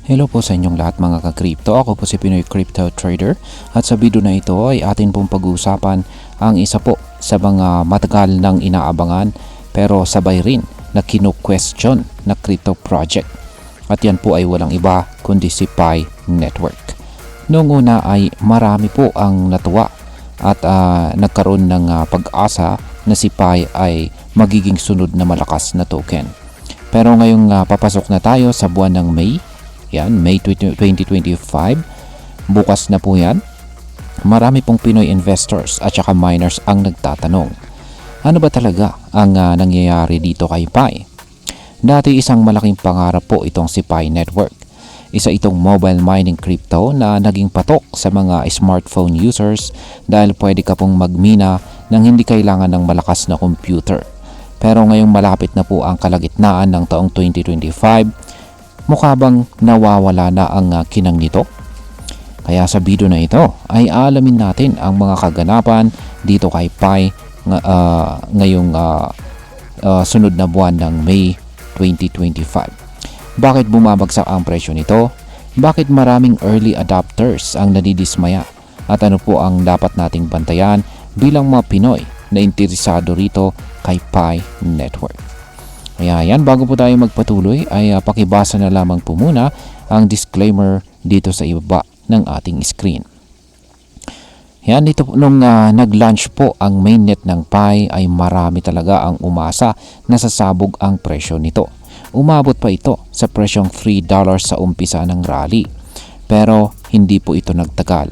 Hello po sa inyong lahat mga ka-crypto. Ako po si Pinoy Crypto Trader at sa video na ito ay atin pong pag-uusapan ang isa po sa mga matagal nang inaabangan pero sabay rin na kino-question na crypto project. At yan po ay walang iba kundi si Pi Network. Noong una ay marami po ang natuwa at nagkaroon ng pag-asa na si Pi ay magiging sunod na malakas na token. Pero ngayong papasok na tayo sa buwan ng May, yan, May 2025. Bukas na po yan. Marami pong Pinoy investors at saka miners ang nagtatanong. Ano ba talaga ang nangyayari dito kay Pi? Dati isang malaking pangarap po itong si Pi Network. Isa itong mobile mining crypto na naging patok sa mga smartphone users dahil pwede ka pong magmina nang hindi kailangan ng malakas na computer. Pero ngayong malapit na po ang kalagitnaan ng taong 2025, mukha bang nawawala na ang kinang nito? Kaya sa video na ito ay alamin natin ang mga kaganapan dito kay Pi ngayong sunod na buwan ng May 2025. Bakit bumabagsak ang presyo nito? Bakit maraming early adopters ang nadidismaya? At ano po ang dapat nating bantayan bilang mga Pinoy na interesado rito kay Pi Network? Kaya yan, bago po tayo magpatuloy ay pakibasa na lamang po muna ang disclaimer dito sa ibaba ng ating screen. Yan, dito po, nung nag-launch po ang mainnet ng Pi ay marami talaga ang umasa na sasabog ang presyo nito. Umabot pa ito sa presyong $3 sa umpisa ng rally. Pero hindi po ito nagtagal.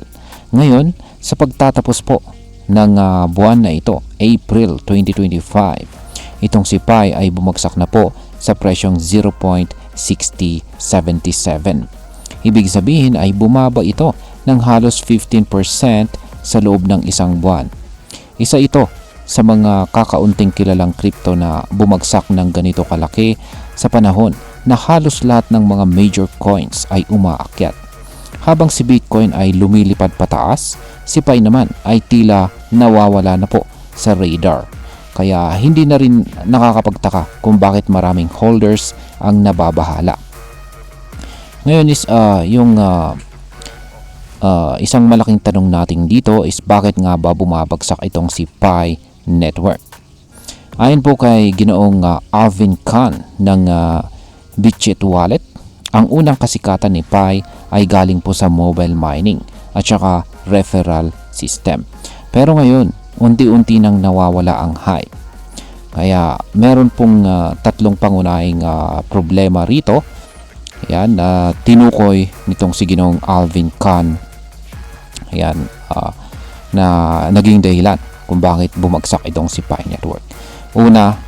Ngayon, sa pagtatapos po ng buwan na ito, April 2025, itong si Pi ay bumagsak na po sa presyong 0.6077. Ibig sabihin ay bumaba ito ng halos 15% sa loob ng isang buwan. Isa ito sa mga kakaunting kilalang crypto na bumagsak ng ganito kalaki sa panahon na halos lahat ng mga major coins ay umaakyat. Habang si Bitcoin ay lumilipad pataas, si Pi naman ay tila nawawala na po sa radar. Kaya hindi na rin nakakapagtaka kung bakit maraming holders ang nababahala. Ngayon is isang malaking tanong natin dito is bakit nga ba bumabagsak itong si Pi Network? Ayon po kay Ginoong Alvin Khan ng Bitchit Wallet, ang unang kasikatan ni Pi ay galing po sa mobile mining at saka referral system. Pero ngayon, unti-unti nang nawawala ang hype. Kaya meron pong tatlong pangunahing problema rito. Yan, tinukoy nitong si Ginoong Alvin Khan. Yan, na naging dahilan kung bakit bumagsak itong si Pi Network. Una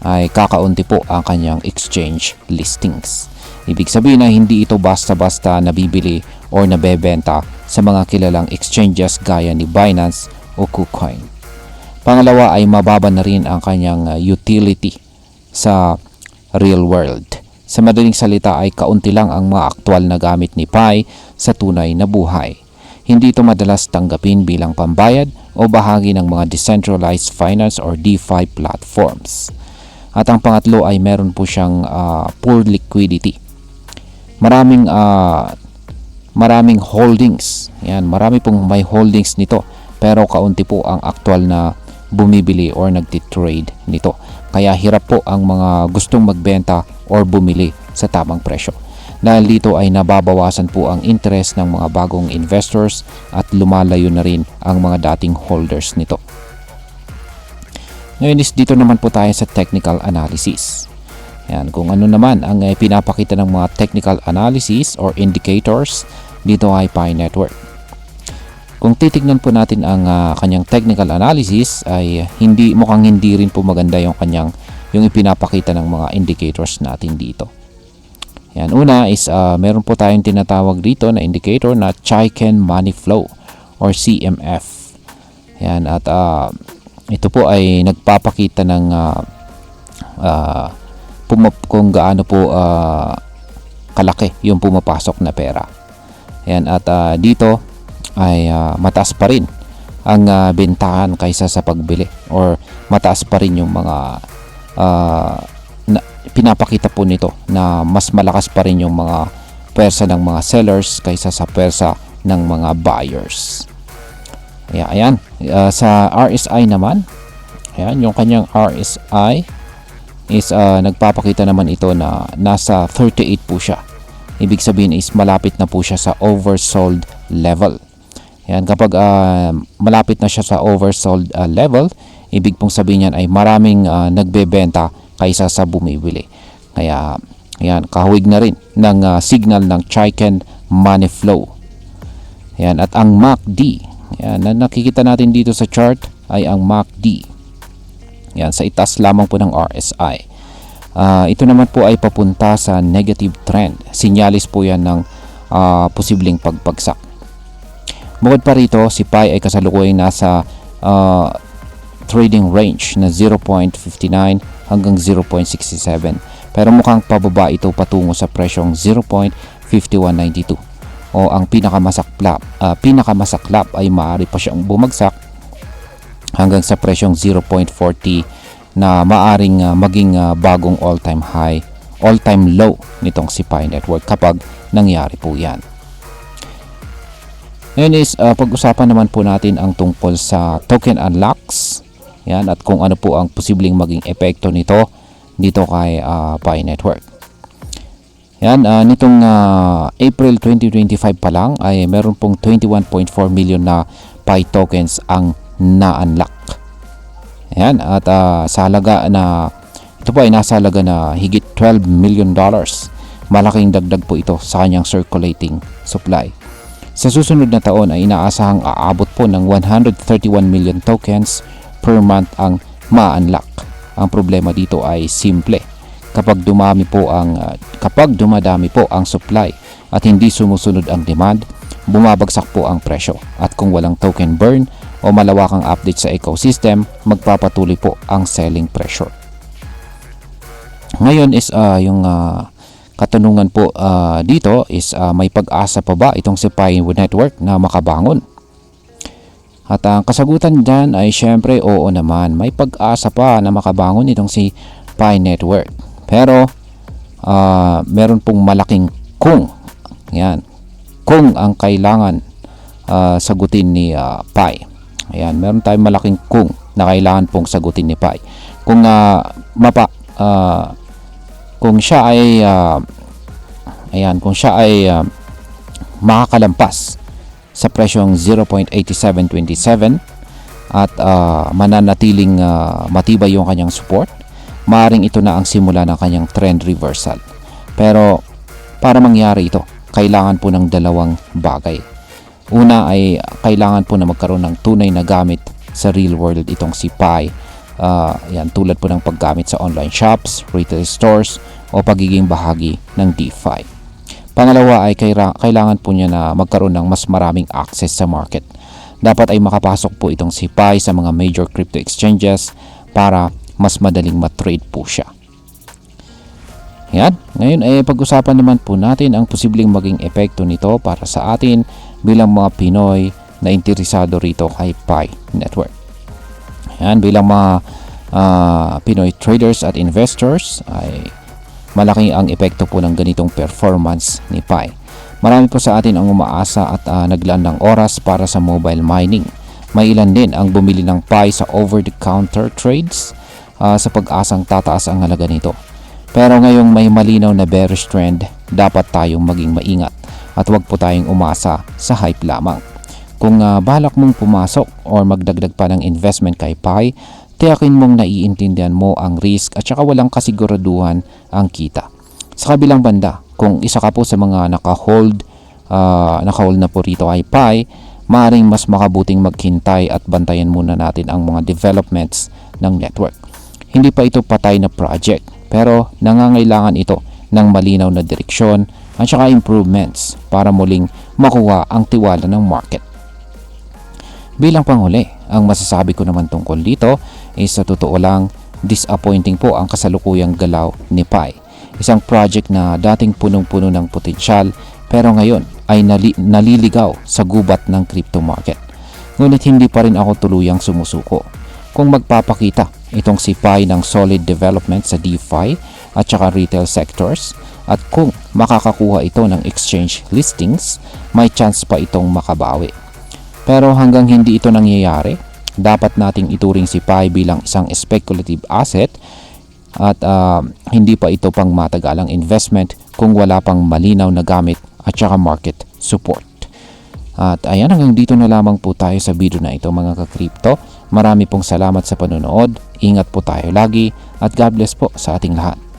ay kakaunti po ang kanyang exchange listings. Ibig sabihin na hindi ito basta-basta nabibili o nabebenta sa mga kilalang exchanges gaya ni Binance o KuCoin. Pangalawa ay mababa na rin ang kanyang utility sa real world. Sa madaling salita ay kaunti lang ang mga aktual na gamit ni Pi sa tunay na buhay. Hindi ito madalas tanggapin bilang pambayad o bahagi ng mga decentralized finance or DeFi platforms. At ang pangatlo ay meron po siyang poor liquidity. Maraming holdings. Yan, marami pong may holdings nito pero kaunti po ang aktual na bumibili or nagtitrade nito. Kaya hirap po ang mga gustong magbenta or bumili sa tamang presyo. Dahil dito ay nababawasan po ang interest ng mga bagong investors at lumalayo na rin ang mga dating holders nito. Ngayon is dito naman po tayo sa technical analysis. Yan, kung ano naman ang pinapakita ng mga technical analysis or indicators dito ay Pi Network. Kung titignan po natin ang kanyang technical analysis ay mukhang hindi rin po maganda yung ipinapakita ng mga indicators natin dito. Yan, una is meron po tayong tinatawag dito na indicator na Chaiken Money Flow or CMF. Yan, at ito po ay nagpapakita ng kung gaano po kalaki yung pumapasok na pera. Yan, at dito ay mataas pa rin ang bentahan kaysa sa pagbili or mataas pa rin yung mga pinapakita po nito na mas malakas pa rin yung mga pwersa ng mga sellers kaysa sa pwersa ng mga buyers. Ayan. Sa RSI naman, ayan, yung kanyang RSI is nagpapakita naman ito na nasa 38 po siya. Ibig sabihin is malapit na po siya sa oversold level. Ayan, kapag malapit na siya sa oversold level, ibig pong sabihin yan ay maraming nagbebenta kaysa sa bumibili. Kaya ayan, kahawig na rin ng signal ng Chaiken money flow. Ayan, at ang MACD, ayan, na nakikita natin dito sa chart ay ang MACD. Ayan, sa itaas lamang po ng RSI. Ito naman po ay papunta sa negative trend. Sinyalis po yan ng posibleng pagpagsak. Bukod pa rito, si PAI ay kasalukuyang nasa trading range na 0.59 hanggang 0.67. Pero mukhang pababa ito patungo sa presyong 0.5192. O ang pinakamasaklap ay maaari pa siyang bumagsak hanggang sa presyong 0.40 na maaring maging bagong all-time high, all-time low nitong si Pi Network kapag nangyari po yan. Ngayon is pag-usapan naman po natin ang tungkol sa token unlocks. Yan, at kung ano po ang posibleng maging epekto nito dito kay Pi Network. Yan, nitong April 2025 pa lang ay meron pong 21.4 million na Pi tokens ang na-unlock. Yan, at sa halaga na ito po ay nasa halaga na higit $12 million. Malaking dagdag po ito sa kanyang circulating supply. Sa susunod na taon ay inaasahang aabot po ng 131 million tokens per month ang ma-unlock. Ang problema dito ay simple. Kapag dumadami po ang supply at hindi sumusunod ang demand, bumabagsak po ang presyo. At kung walang token burn o malawakang update sa ecosystem, magpapatuloy po ang selling pressure. Ngayon is yung katanungan po dito is may pag-asa pa ba itong si Pi Network na makabangon? At ang kasagutan dyan ay syempre oo naman, may pag-asa pa na makabangon itong si Pi Network. Pero meron pong malaking kung. Yan. Kung ang kailangan sagutin ni Pi. Ayan, meron tayong malaking kung na kailangan pong sagutin ni Pi. Kung kung siya ay makakalampas sa presyong 0.8727 at mananatiling matibay yung kanyang support, maaaring ito na ang simula ng kanyang trend reversal. Pero para mangyari ito, kailangan po ng dalawang bagay. Una ay kailangan po na magkaroon ng tunay na gamit sa real world itong si Pi. Yan, tulad po ng paggamit sa online shops, retail stores o pagiging bahagi ng DeFi. Pangalawa ay kailangan po niya na magkaroon ng mas maraming access sa market. Dapat ay makapasok po itong si Pi sa mga major crypto exchanges para mas madaling matrade po siya. Yan. Ngayon ay pag-usapan naman po natin ang posibleng maging epekto nito para sa atin bilang mga Pinoy na interesado rito kay Pi Network. Yan, bilang mga Pinoy traders at investors ay malaki ang epekto po ng ganitong performance ni Pi. Marami po sa atin ang umaasa at naglaan ng oras para sa mobile mining. May ilan din ang bumili ng Pi sa over-the-counter trades sa pag-asang tataas ang halaga nito. Pero ngayong may malinaw na bearish trend, dapat tayong maging maingat at huwag po tayong umasa sa hype lamang. Kung balak mong pumasok or magdagdag pa ng investment kay Pi, tiyakin mong naiintindihan mo ang risk at saka walang kasiguraduhan ang kita. Sa kabilang banda, kung isa ka po sa mga naka-hold na po rito kay Pi, maaaring mas makabuting maghintay at bantayan muna natin ang mga developments ng network. Hindi pa ito patay na project, pero nangangailangan ito ng malinaw na direksyon at saka improvements para muling makuha ang tiwala ng market. Bilang panghuli, ang masasabi ko naman tungkol dito is sa totoo lang, disappointing po ang kasalukuyang galaw ni Pi. Isang project na dating punong-puno ng potensyal pero ngayon ay naliligaw sa gubat ng crypto market. Ngunit hindi pa rin ako tuluyang sumusuko. Kung magpapakita itong si Pi ng solid development sa DeFi at saka retail sectors, at kung makakakuha ito ng exchange listings, may chance pa itong makabawi. Pero hanggang hindi ito nangyayari, dapat nating ituring si Pi bilang isang speculative asset at hindi pa ito pang matagalang investment kung wala pang malinaw na gamit at saka market support. At ayan, hanggang dito na lamang po tayo sa video na ito mga ka-crypto. Marami pong salamat sa panonood, ingat po tayo lagi at God bless po sa ating lahat.